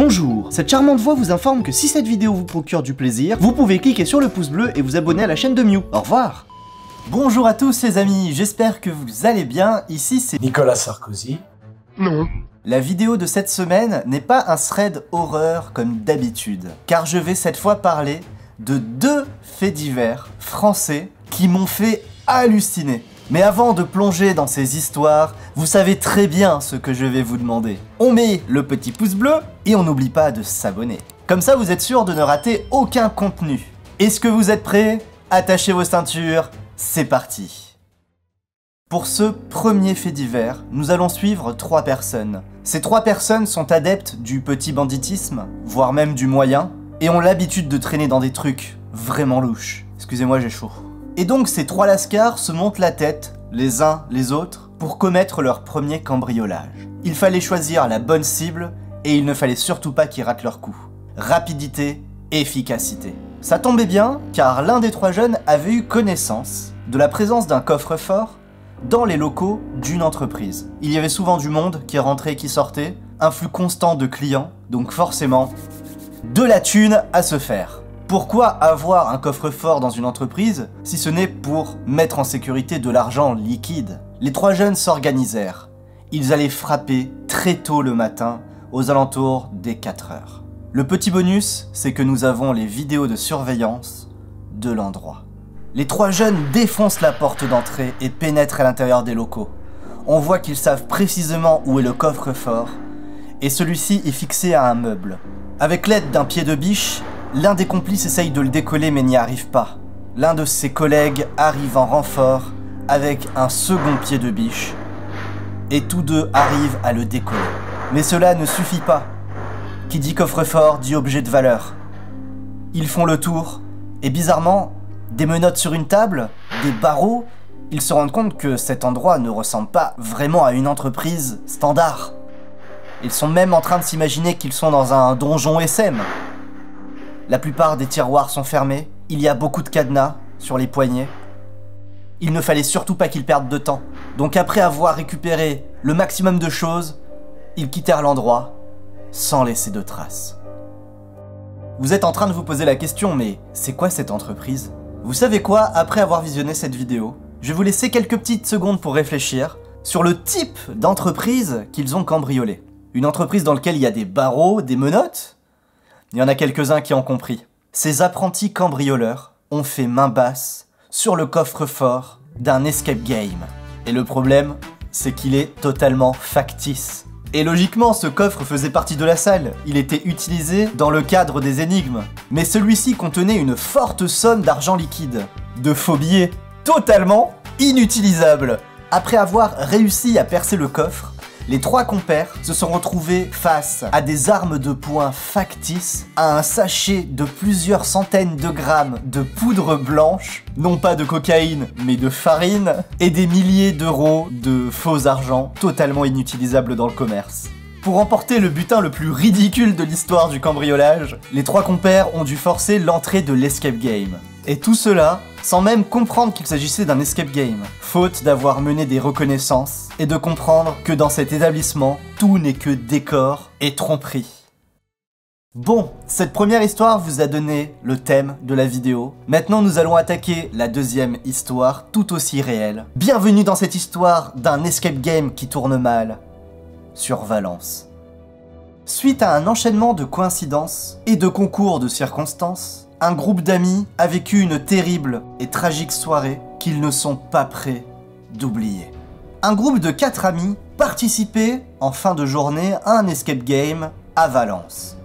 Bonjour, cette charmante voix vous informe que si cette vidéo vous procure du plaisir, vous pouvez cliquer sur le pouce bleu et vous abonner à la chaîne de Mew. Au revoir. Bonjour à tous les amis, j'espère que vous allez bien, ici c'est Nicolas Sarkozy. Non. La vidéo de cette semaine n'est pas un thread horreur comme d'habitude, car je vais cette fois parler de deux faits divers français qui m'ont fait halluciner. Mais avant de plonger dans ces histoires, vous savez très bien ce que je vais vous demander. On met le petit pouce bleu et on n'oublie pas de s'abonner. Comme ça vous êtes sûr de ne rater aucun contenu. Est-ce que vous êtes prêts? Attachez vos ceintures, c'est parti. Pour ce premier fait divers, nous allons suivre 3 personnes. Ces 3 personnes sont adeptes du petit banditisme, voire même du moyen, et ont l'habitude de traîner dans des trucs vraiment louches. Excusez-moi, j'ai chaud. Et donc ces 3 lascars se montent la tête, les uns les autres, pour commettre leur premier cambriolage. Il fallait choisir la bonne cible, et il ne fallait surtout pas qu'ils ratent leur coup. Rapidité, efficacité. Ça tombait bien, car l'un des 3 jeunes avait eu connaissance de la présence d'un coffre-fort dans les locaux d'une entreprise. Il y avait souvent du monde qui rentrait et qui sortait, un flux constant de clients, donc forcément, de la thune à se faire. Pourquoi avoir un coffre-fort dans une entreprise si ce n'est pour mettre en sécurité de l'argent liquide? Les 3 jeunes s'organisèrent. Ils allaient frapper très tôt le matin, aux alentours des 4 heures. Le petit bonus, c'est que nous avons les vidéos de surveillance de l'endroit. Les 3 jeunes défoncent la porte d'entrée et pénètrent à l'intérieur des locaux. On voit qu'ils savent précisément où est le coffre-fort, et celui-ci est fixé à un meuble. Avec l'aide d'un pied de biche, l'un des complices essaye de le décoller mais n'y arrive pas. L'un de ses collègues arrive en renfort avec un second pied de biche, et tous deux arrivent à le décoller. Mais cela ne suffit pas. Qui dit coffre-fort dit objet de valeur. Ils font le tour, et bizarrement, des menottes sur une table, des barreaux, ils se rendent compte que cet endroit ne ressemble pas vraiment à une entreprise standard. Ils sont même en train de s'imaginer qu'ils sont dans un donjon SM. La plupart des tiroirs sont fermés, il y a beaucoup de cadenas sur les poignets. Il ne fallait surtout pas qu'ils perdent de temps. Donc après avoir récupéré le maximum de choses, ils quittèrent l'endroit sans laisser de traces. Vous êtes en train de vous poser la question, mais c'est quoi cette entreprise? Vous savez quoi, après avoir visionné cette vidéo, je vais vous laisser quelques petites secondes pour réfléchir sur le type d'entreprise qu'ils ont cambriolé. Une entreprise dans laquelle il y a des barreaux, des menottes? Il y en a quelques-uns qui ont compris. Ces apprentis cambrioleurs ont fait main basse sur le coffre-fort d'un escape game. Et le problème, c'est qu'il est totalement factice. Et logiquement, ce coffre faisait partie de la salle. Il était utilisé dans le cadre des énigmes. Mais celui-ci contenait une forte somme d'argent liquide. De faux billets totalement inutilisables. Après avoir réussi à percer le coffre, les 3 compères se sont retrouvés face à des armes de poing factices, à un sachet de plusieurs centaines de grammes de poudre blanche, non pas de cocaïne, mais de farine, et des milliers d'euros de faux argent totalement inutilisables dans le commerce. Pour remporter le butin le plus ridicule de l'histoire du cambriolage, les 3 compères ont dû forcer l'entrée de l'escape game. Et tout cela sans même comprendre qu'il s'agissait d'un escape game, faute d'avoir mené des reconnaissances et de comprendre que dans cet établissement, tout n'est que décor et tromperie. Bon, cette première histoire vous a donné le thème de la vidéo. Maintenant nous allons attaquer la deuxième histoire, tout aussi réelle. Bienvenue dans cette histoire d'un escape game qui tourne mal sur Valence. Suite à un enchaînement de coïncidences et de concours de circonstances, un groupe d'amis a vécu une terrible et tragique soirée qu'ils ne sont pas prêts d'oublier. Un groupe de 4 amis participait en fin de journée à un escape game à Valence.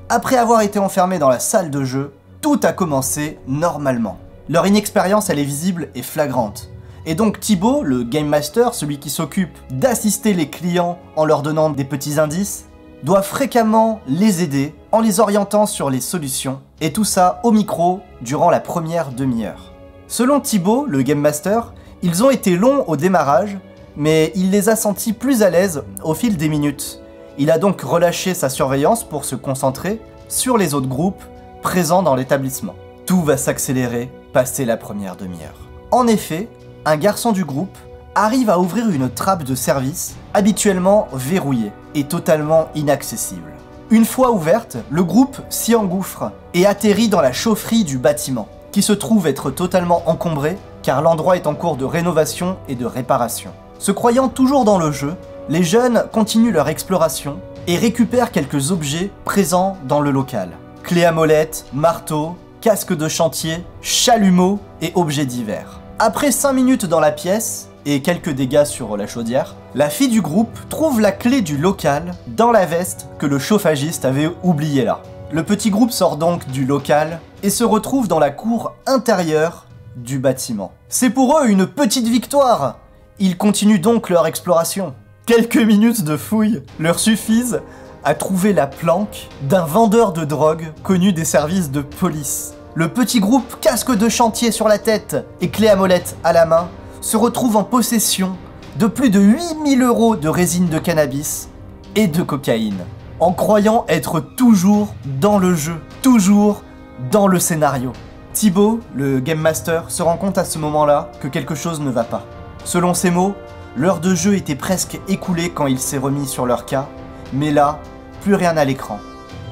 Après avoir été enfermés dans la salle de jeu, tout a commencé normalement. Leur inexpérience elle est visible et flagrante. Et donc Thibaut, le Game Master, celui qui s'occupe d'assister les clients en leur donnant des petits indices, doit fréquemment les aider en les orientant sur les solutions, et tout ça au micro durant la première demi-heure. Selon Thibaut, le Game Master, ils ont été longs au démarrage, mais il les a sentis plus à l'aise au fil des minutes. Il a donc relâché sa surveillance pour se concentrer sur les autres groupes présents dans l'établissement. Tout va s'accélérer passé la première demi-heure. En effet, un garçon du groupe arrive à ouvrir une trappe de service habituellement verrouillée et totalement inaccessible. Une fois ouverte, le groupe s'y engouffre et atterrit dans la chaufferie du bâtiment, qui se trouve être totalement encombré car l'endroit est en cours de rénovation et de réparation. Se croyant toujours dans le jeu, les jeunes continuent leur exploration et récupèrent quelques objets présents dans le local. Clés à molette, marteau, casque de chantier, chalumeau et objets divers. Après 5 minutes dans la pièce, et quelques dégâts sur la chaudière, la fille du groupe trouve la clé du local dans la veste que le chauffagiste avait oubliée là. Le petit groupe sort donc du local et se retrouve dans la cour intérieure du bâtiment. C'est pour eux une petite victoire. Ils continuent donc leur exploration. Quelques minutes de fouille leur suffisent à trouver la planque d'un vendeur de drogue connu des services de police. Le petit groupe, casque de chantier sur la tête et clé à molette à la main, se retrouve en possession de plus de 8000 € de résine de cannabis et de cocaïne, en croyant être toujours dans le jeu, toujours dans le scénario. Thibaut, le Game Master, se rend compte à ce moment-là que quelque chose ne va pas. Selon ses mots, l'heure de jeu était presque écoulée quand il s'est remis sur leur cas, mais là, plus rien à l'écran.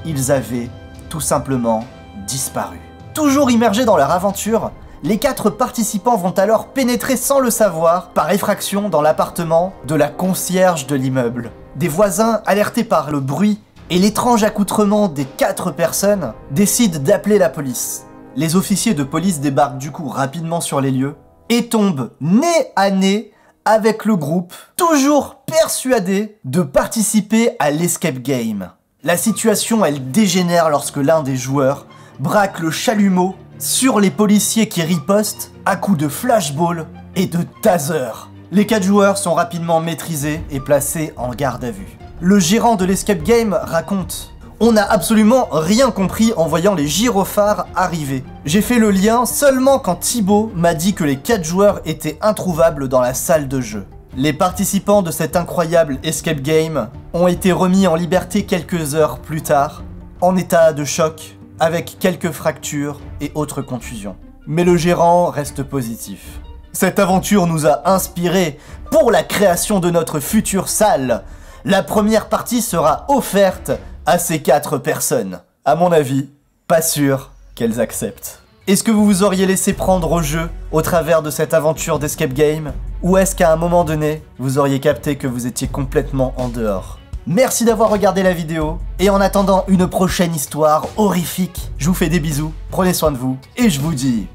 Ils avaient tout simplement disparu. Toujours immergés dans leur aventure, les 4 participants vont alors pénétrer sans le savoir, par effraction, dans l'appartement de la concierge de l'immeuble. Des voisins, alertés par le bruit et l'étrange accoutrement des 4 personnes, décident d'appeler la police. Les officiers de police débarquent du coup rapidement sur les lieux et tombent nez à nez avec le groupe, toujours persuadé de participer à l'escape game. La situation, elle dégénère lorsque l'un des joueurs braque le chalumeau sur les policiers qui ripostent à coups de flashball et de taser. Les 4 joueurs sont rapidement maîtrisés et placés en garde à vue. Le gérant de l'escape game raconte: on n'a absolument rien compris en voyant les gyrophares arriver. J'ai fait le lien seulement quand Thibaut m'a dit que les 4 joueurs étaient introuvables dans la salle de jeu. Les participants de cet incroyable escape game ont été remis en liberté quelques heures plus tard, en état de choc, avec quelques fractures et autres contusions. Mais le gérant reste positif. Cette aventure nous a inspirés pour la création de notre future salle. La première partie sera offerte à ces 4 personnes. À mon avis, pas sûr qu'elles acceptent. Est-ce que vous vous auriez laissé prendre au jeu au travers de cette aventure d'escape game? Ou est-ce qu'à un moment donné, vous auriez capté que vous étiez complètement en dehors? Merci d'avoir regardé la vidéo, et en attendant une prochaine histoire horrifique, je vous fais des bisous, prenez soin de vous, et je vous dis...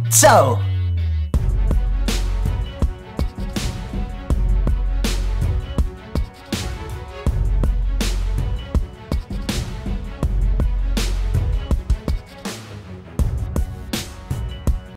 ciao!